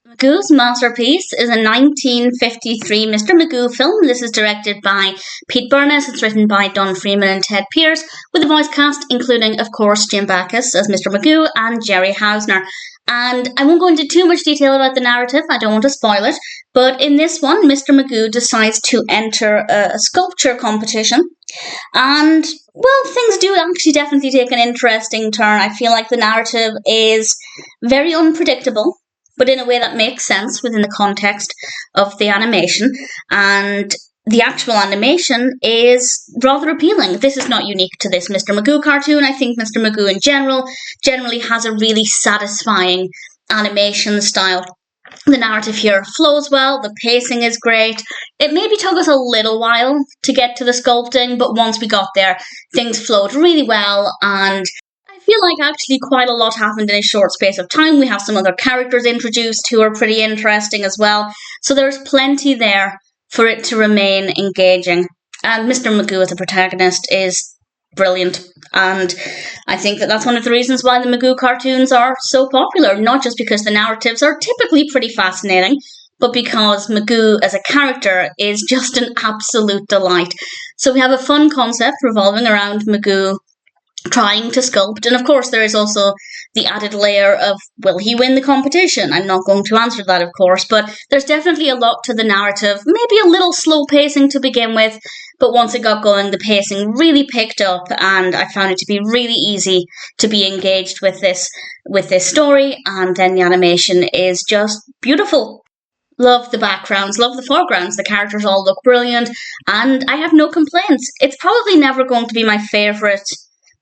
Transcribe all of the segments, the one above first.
Magoo's masterpiece is a 1953 Mr. Magoo film. This is directed by Pete Burness. It's written by Don Freeman and Ted Pierce, with a voice cast including, of course, Jim Backus as Mr. Magoo and Jerry Hausner. And I won't go into too much detail about the narrative, I don't want to spoil it, but in this one, Mr. Magoo decides to enter a sculpture competition. And, well, things do actually definitely take an interesting turn. I feel like the narrative is very unpredictable, but in a way that makes sense within the context of the animation. And the actual animation is rather appealing. This is not unique to this Mr. Magoo cartoon. I think Mr. Magoo in generally has a really satisfying animation style. The narrative here flows well, the pacing is great. It maybe took us a little while to get to the sculpting, but once we got there, things flowed really well, and I feel like actually quite a lot happened in a short space of time. We have some other characters introduced who are pretty interesting as well, so there's plenty there for it to remain engaging. And Mr. Magoo as a protagonist is brilliant, and I think that that's one of the reasons why the Magoo cartoons are so popular, not just because the narratives are typically pretty fascinating, but because Magoo as a character is just an absolute delight. So we have a fun concept revolving around Magoo trying to sculpt, and of course there is also the added layer of, will he win the competition? I'm not going to answer that, of course, but there's definitely a lot to the narrative, maybe a little slow pacing to begin with, but once it got going, the pacing really picked up, and I found it to be really easy to be engaged with this story, and then the animation is just beautiful. Love the backgrounds, love the foregrounds, the characters all look brilliant, and I have no complaints. It's probably never going to be my favourite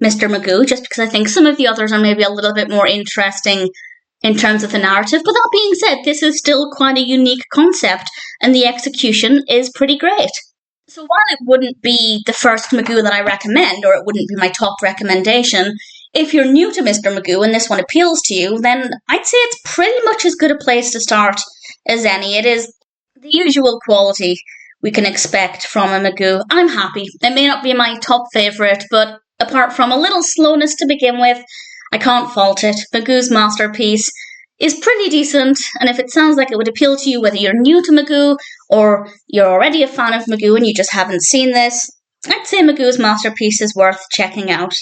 Mr. Magoo, just because I think some of the others are maybe a little bit more interesting in terms of the narrative, but that being said, this is still quite a unique concept, and the execution is pretty great. So while it wouldn't be the first Magoo that I recommend, or it wouldn't be my top recommendation, if you're new to Mr. Magoo and this one appeals to you, then I'd say it's pretty much as good a place to start as any. It is the usual quality we can expect from a Magoo. I'm happy. It may not be my top favourite, but apart from a little slowness to begin with, I can't fault it. Magoo's masterpiece is pretty decent, and if it sounds like it would appeal to you, whether you're new to Magoo or you're already a fan of Magoo and you just haven't seen this, I'd say Magoo's masterpiece is worth checking out.